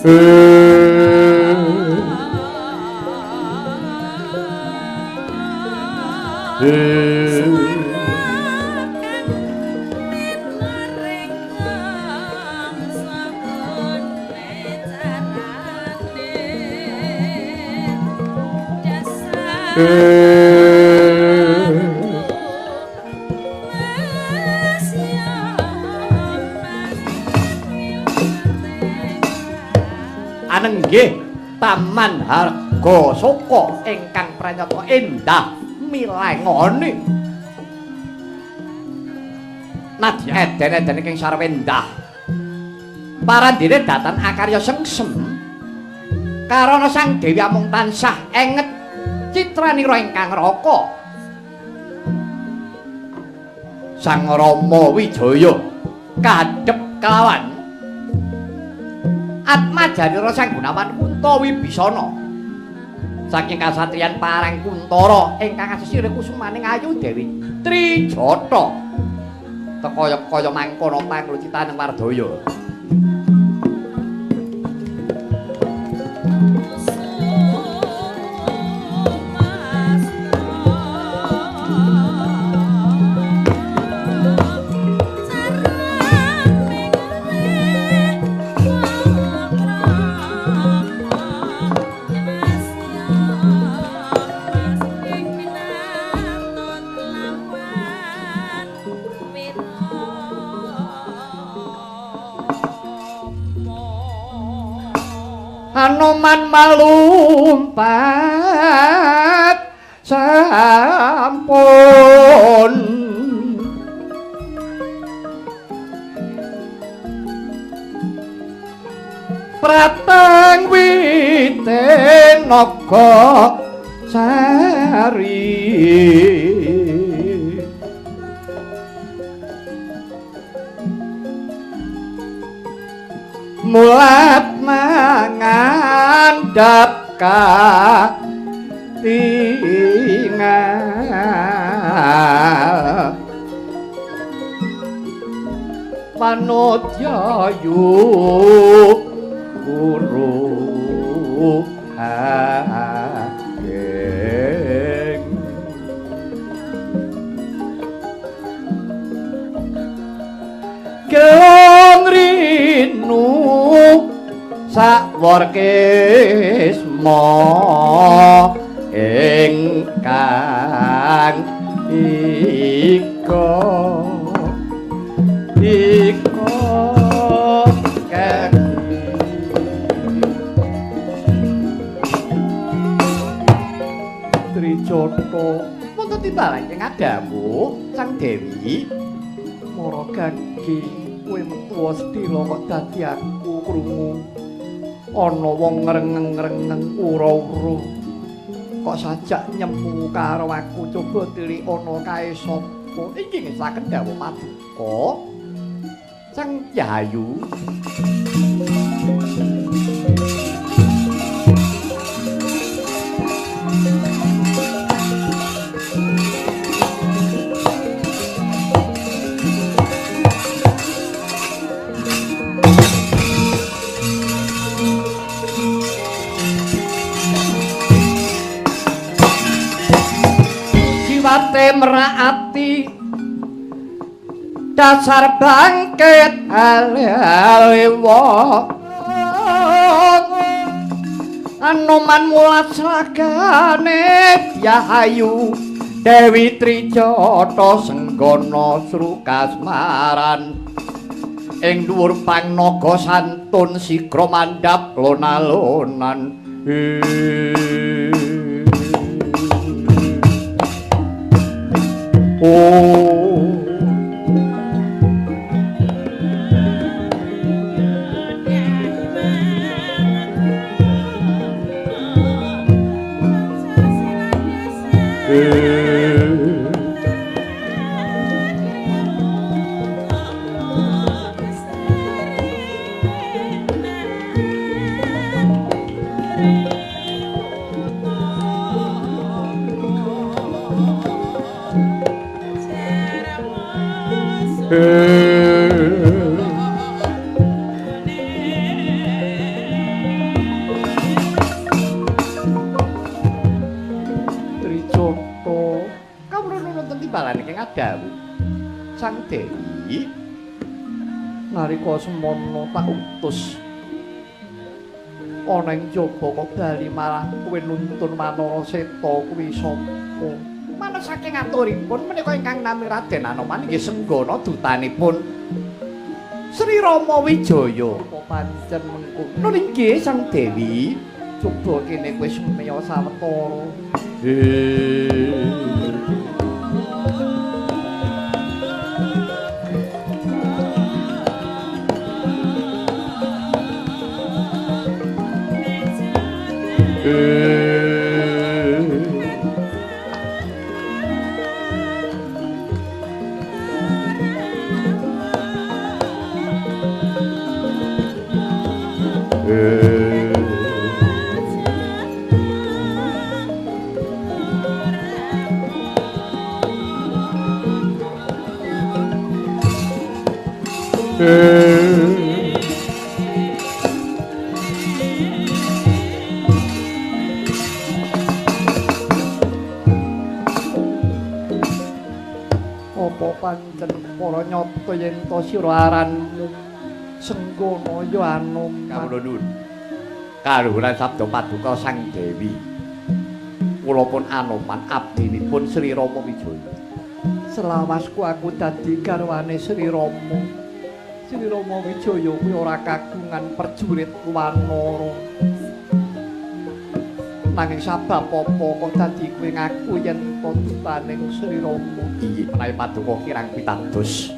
Anenggih Taman Harga Soko ingkang pranyata endah milengoni nadya eden-eden ing sarwendah parandene datan akarya sengsem karana Sang Dewi amung tansah enget citranira ingkang raka Sang Rama Wijaya kadhep kelawan Atmajanira Sang Gunawan Kunto Wibisana saking kasatriyan Parang Kuntara ingkang asisire kusumaning ayu Dewi Trijata kaya mangkono panglucitaning Wardaya Anoman malumpat sampun pratang witen naga sari mulat mangandhap katingal panodyayu guru ageng gelong rinu sawarkesma ingkang ika Trijata wonten timbalan ing adamu Sang Dewi Mara Ganggi kowe metu sedhela kok dadi aku krungu ana wong ngrengeng-ngrengeng ura-ura kok sajak nyemu karo aku coba tilik ana kae sapa iki ngesaken dawuh paduka Sang Yayu jiwate meraati dasar bangkit halewa Anoman mulat slagane Yahayu Dewi Trijata senggana srukasmaran ing dhuwur pangnaga santun sigra mandhap lon-alonan Dewi. Nalika semono tak utus ana ing jaba kok bali malah kowe nuntun Manara Seta kuwi sapa? Manos saking aturipun menika ingkang nami Raden Anoman inggih senggana dutanipun Sri Rama Wijaya. Apa pancen mengkono nggih Sang Dewi? Coba kene kowe semya sawetara. Apa pancen para nyata yen to sira aranmu Senggana ya Anoman? Kawula nuwun. Kaluhuran sabda paduka Sang Dewi. Kula pun Anoman abdinipun Sri Rama Wijaya. Selawasku aku dadi garwane Sri Rama. Sri Rama Wijaya kuwi ora kagungan prajurit wanara. Nanging sabab apa kok dadi kowe ngaku yen putane Sri Rama? Iya, menawi paduka kirang pitados.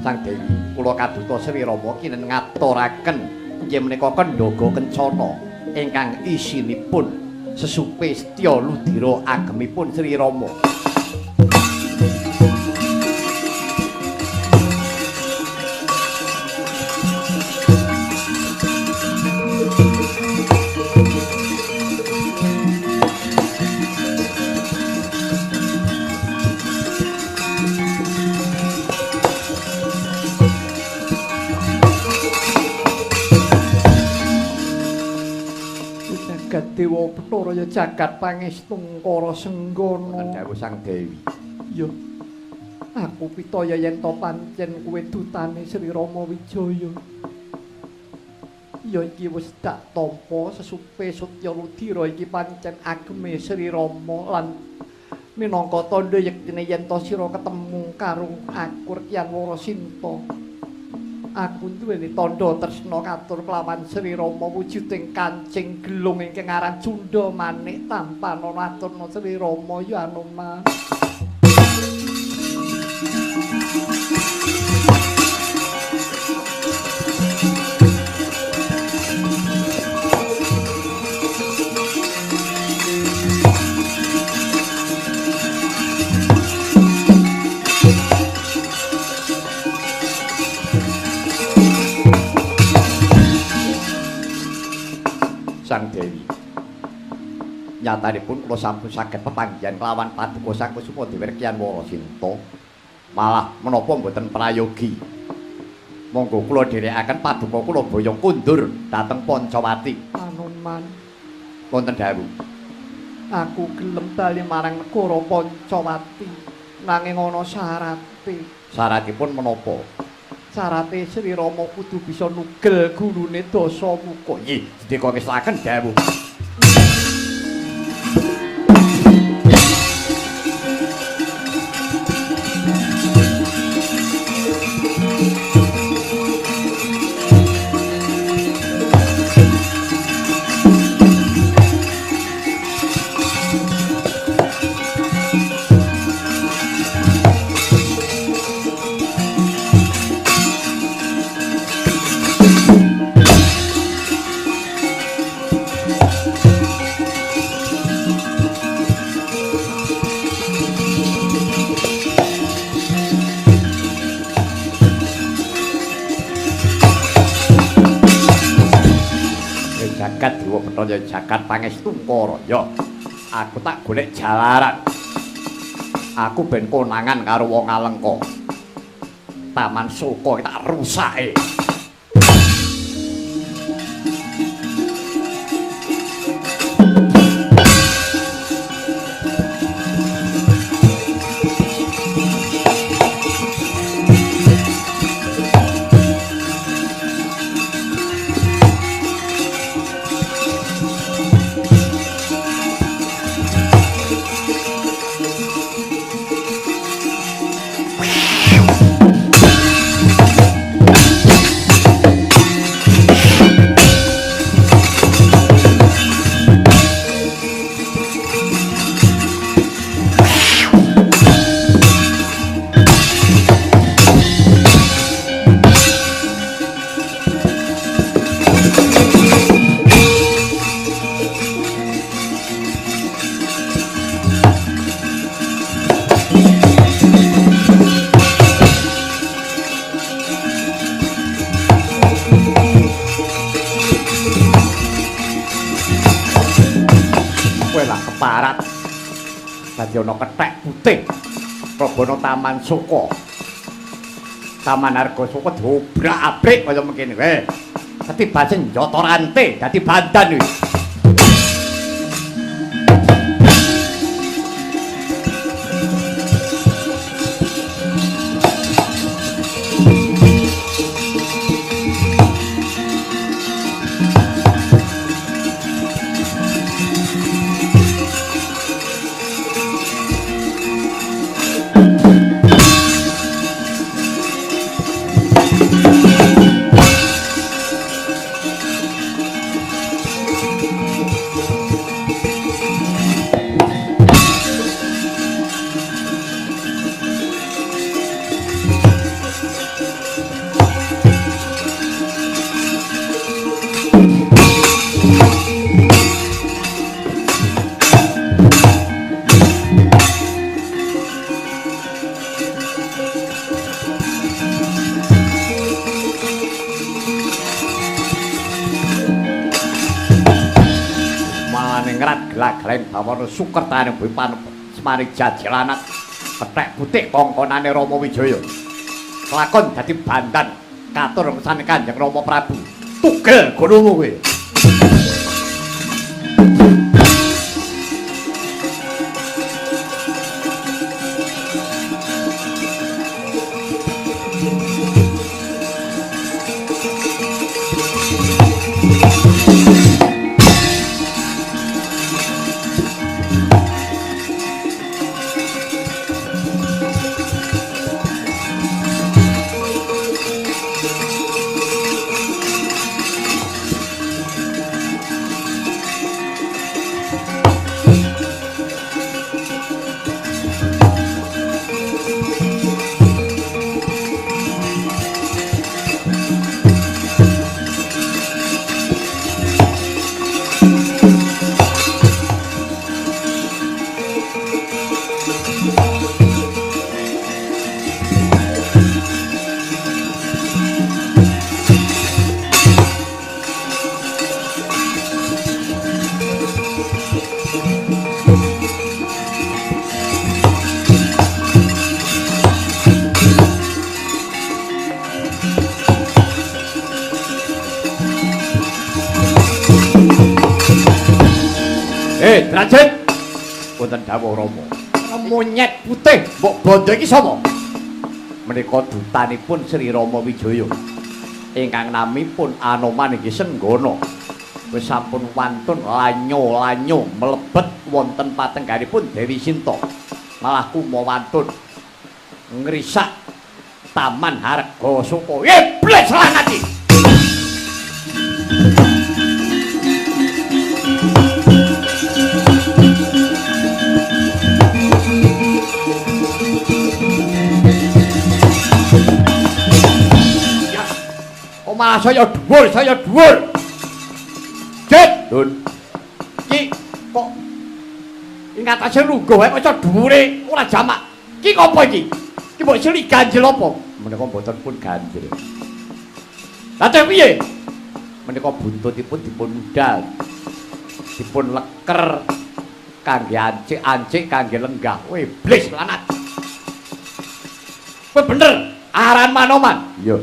Sang Dewi, kula kaduta Sri Rama kinen ngaturaken inggih menika Kendhaga Kencana ingkang isinipun sesupe setya ludira agemipun Sri Rama. Dewa Bathara ya jagat pangestungkara Senggana. Dawuh Sang Dewi. Ya. Aku pitaya yen to pancen kowe dutane Sri Rama Wijaya. Ya iki wis dak tampa sesupe Setya Ludira iki pancen ageme Sri Rama lan minangka tandha yektine yen to sira ketemu karo aku Rekyan Warasinta. Aku duweni tandha tresna katur kelawan Sri Rama wujuding kancing gelung ingkang aran Junda Manik tanpa naturna Sri Rama ya Anoman. Sang Dewi. Nyatanipun kula sampun saged pepanggihan kelawan paduka Sang Kusuma Dewi Rekyan Warasinta. Malah menapa mboten prayogi. Monggo kula dherekaken paduka kula boyong kundur dhateng Pancawati. Anoman. Wonten dawuh. Aku gelem bali marang negara Pancawati nanging ana syarate. Syaratipun menapa? Sarate Sri Rama kudu bisa nugel gulune Dasamuka. Nggih, sedika ngeslaken dawuh. Jagat Dewa Bathara jagat pangestungkara. Ya, aku tak golek jalaran. Aku ben konangan karo wong Alengka. Taman Soka tak rusake. barat. Dadi ana kethek putih. Prabono Taman Suka. Taman Arga Suka diobrak-abrik kaya mengkene. Dadi Senjata Ranté dadi bandan iki. Awana sukertane Boy Panep Semari Jajalanat kethek putih kongkonane Rama Wijaya kelakon dadi bandan katur mesane Kanjeng Rama Prabu tugel gunungmu kowe Rajen wonten dawuh Rama monyet putih mbok bondo iki sapa menika dutanipun Sri Rama Wijaya ingkang namipun Anoman inggih Senggana wis sampun wantun lanyo-lanyo mlebet wonten patengganipun Dewi Sinta malah kumo wantun ngrisak Taman Arga Suka iblis lanat iki malah saya dhuwur. Jet, Dun. Iki kok ingatase lungguh wae maca dhuwure ora jamak. Iki apa iki? Iki mbok sili ganjel apa? Menika mboten pun ganjel. Lah teh piye? Menika buntutipun dipun udal. Dipun leker kangge ancik-ancik kangge lenggah. Iblis lanat. Kowe bener aran Manoman? Iya.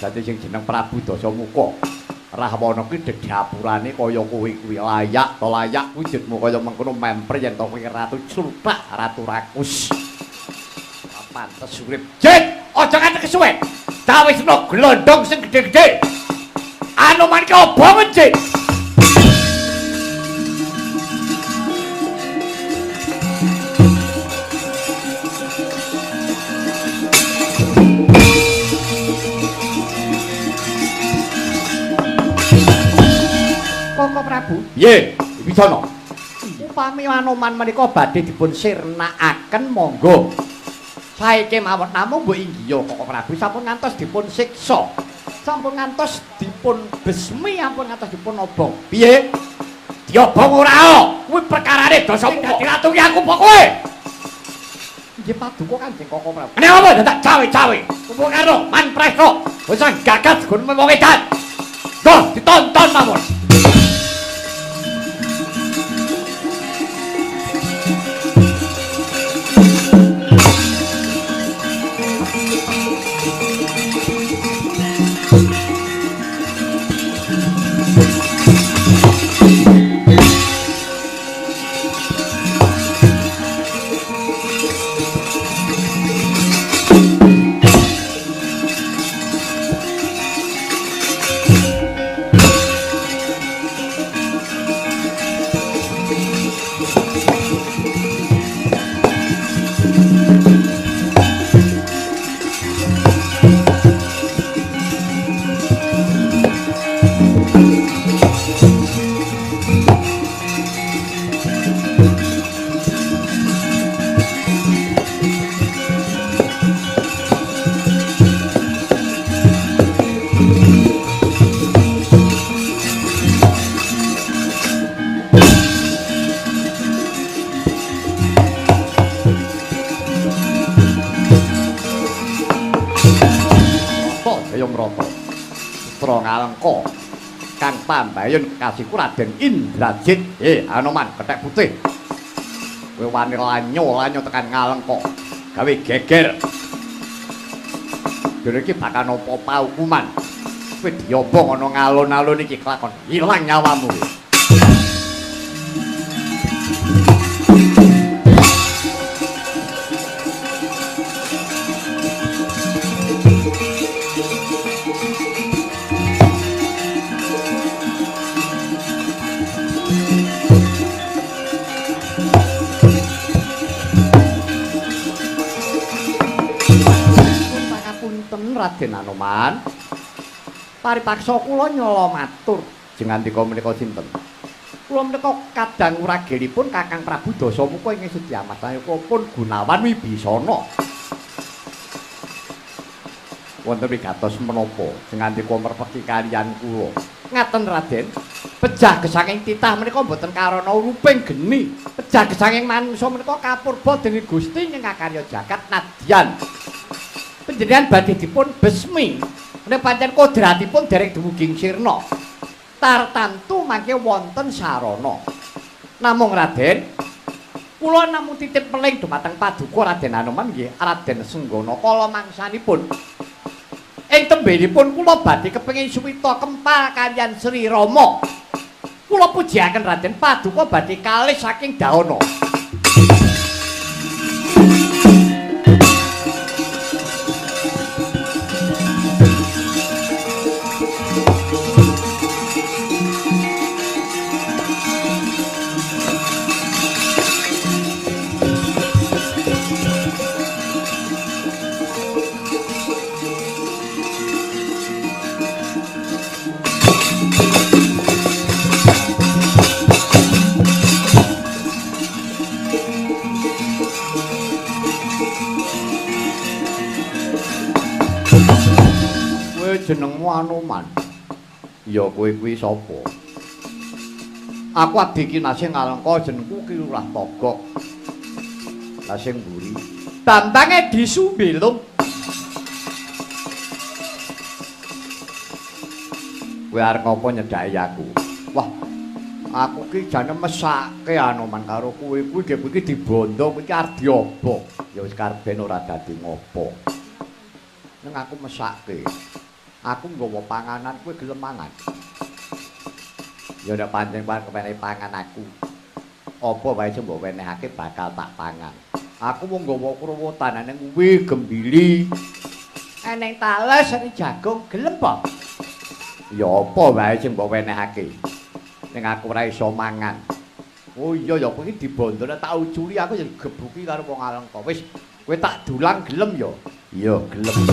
Dadi sing jeneng Prabu Dasamuka Rahwana kuwi dedapurane kaya kowe kuwi layak to layak wujudmu kaya mengkono memper yen to kowe ratu Culpak ratu rakus pantes urip jet aja nganti kesuwen dawisno glondong sing gedhe-gedhe Anoman ki obongen jet Prabu. Nggih, Wicana. Upami Anoman menika badhe dipun sirnakaken monggo. Saiki mawon namung mbok inggih Koko Prabu sampun ngantos dipun siksa. Sampun ngantos dipun besmi, ampun ngantos dipun obong. Piye? Diobong ora? Kuwi perkarane Dasamuka. Dadi ratu ki aku apa kowe? Nggih paduka Kanjeng Koko Prabu. Nek apa tak cawe-cawe. Kumpul karo Man Presta. Wis gagas gun wong edan. Go ditonton mawon. Jayamrata putra Ngalengka kang pambayun kekasihku Raden Indrajit. Anoman kethek putih kowe wani lanyo tekan Ngalengka gawe geger dene iki bakal napa paukuman kowe diobong ana ngalun-alun iki kelakon ilang nyawamu. Raden Anoman paripaksa kula nyala matur jengandika menika sinten kula menika kadang wragenipun Kakang Prabu Dasamuka ing Sediamat Sayapun Gunawan Wibisana wonten wigatos menapa jengandika merpeki kaliyan kula ngaten Raden pejah gesanging titah menika boten karana uruping geni pejah gesanging manungsa menika kapurba dening Gusti ing karya jagat nadyan panjenengan badhe dipun besmi menawi pancen kodratipun dereng dumugi sirna tartamtu mangke wonten sarana namung Raden kula namung titip peling dumateng paduka Raden Anoman nggih Raden Senggana kala mangsanipun ing tembenipun kula badhe kepengin suwita kempal kaliyan Sri Rama kula pujiaken Raden paduka badhe kalih saking dahana. Jenengmu Anoman. Ya kowe kuwi sapa? Aku Abdi Kinasih Ngalengka jenengku Ki Lurah Togok. Lah sing mburi Bambange Disumbelung. Kowe arep ngopo nyedhaki aku? Wah, aku ki jane mesake Anoman karo kowe kuwi iki dibondo iki arep diobong. Ya wis karepen ora dadi ngopo. Neng aku mesake. Aku nggawa panganan kowe gelem mangan. Ya nek pancen kepenek pangan aku. Apa wae sing mbok wenehake bakal tak pangan. Aku mung nggawa kruwutan ning kuwi gembili. Eneng tales ning jagung gelem apa? Ya apa wae sing mbok wenehake. Ning aku ora iso mangan. Oh iya ya kowe iki dibondo nek tak uculi aku ya gebuki karo wong Alengka. Wis kowe tak dulang gelem ya. Iya gelem.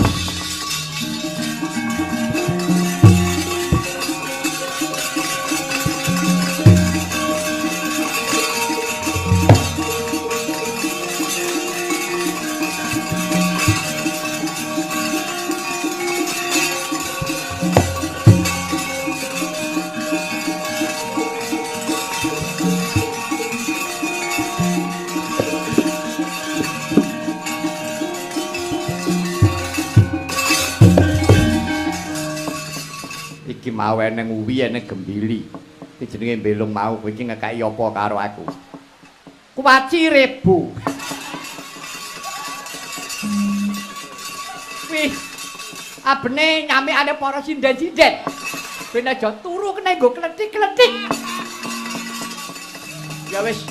Iki mau eneng uwi eneng gembili. Iki jenenge mbelung mau kowe iki ngekaki apa karo aku? Kuwaci rebu. Wih. Abene nyamikane para sinden-sinden. Ben aja turu kena nggo kletik-kletik. Ya wis.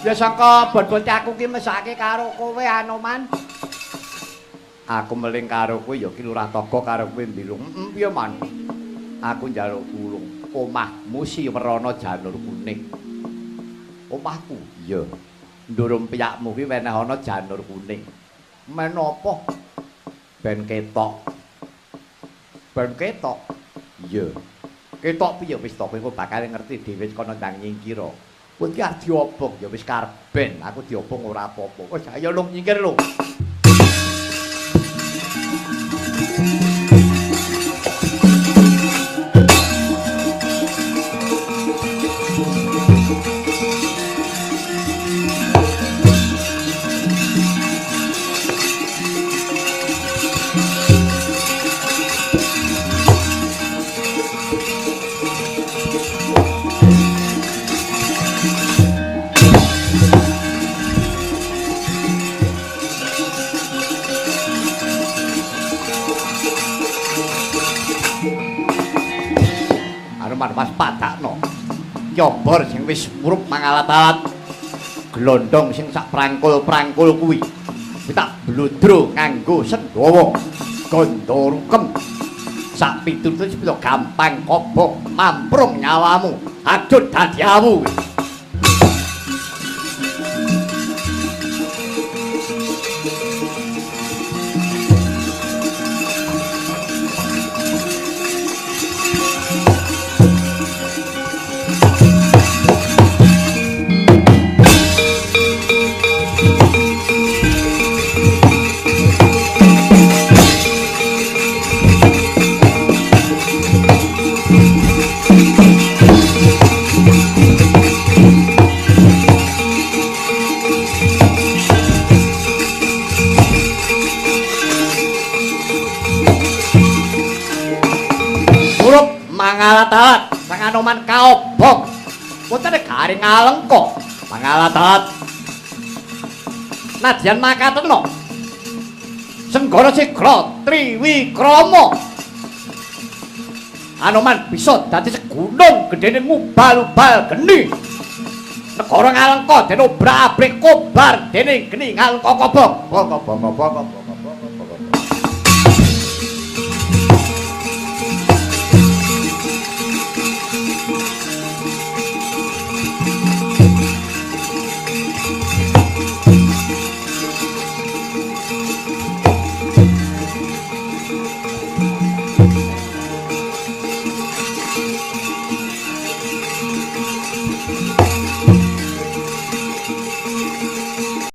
Ya sangka bon-bonte aku ki mesake karo kowe Anoman. Aku meling karo kowe ya ki Lurah Togo karo kowe mbilung. Piye man? Aku njaluk tulung. Omahmu si werana janur kuning. Omahku? Iya. Ndurum piyakmu ki weneh ana janur kuning. Menapa? Ben ketok. Ben ketok? Iya. Ketok piye wis to kowe bakal ngerti dhewe kono ndang nyingkira. Kowe iki arep diobong ya wis karben. Aku diobong ora apa-apa. Wis ayo lung nyingkir lho. Anoman Mas padakno. Nyobor sing wis murup mangalat-alat. Glondong sing sak prangkul-prangkul kuwi. Tak bludro nganggo Sendhawa. Gandha rukem. Sak pitutur sepilo gampang kobong mamprung nyawamu. Adut dadi awu. Mangalat-alat sang Anoman kaobong putere garing alengka mangalat-alat nadyan makatena Senggara Sigra Triwikrama Anoman bisa dadi segunung gedene ngubal-ubal geni negara ngalengka den obrak-abrik kobar dening geni ngalengka kobong.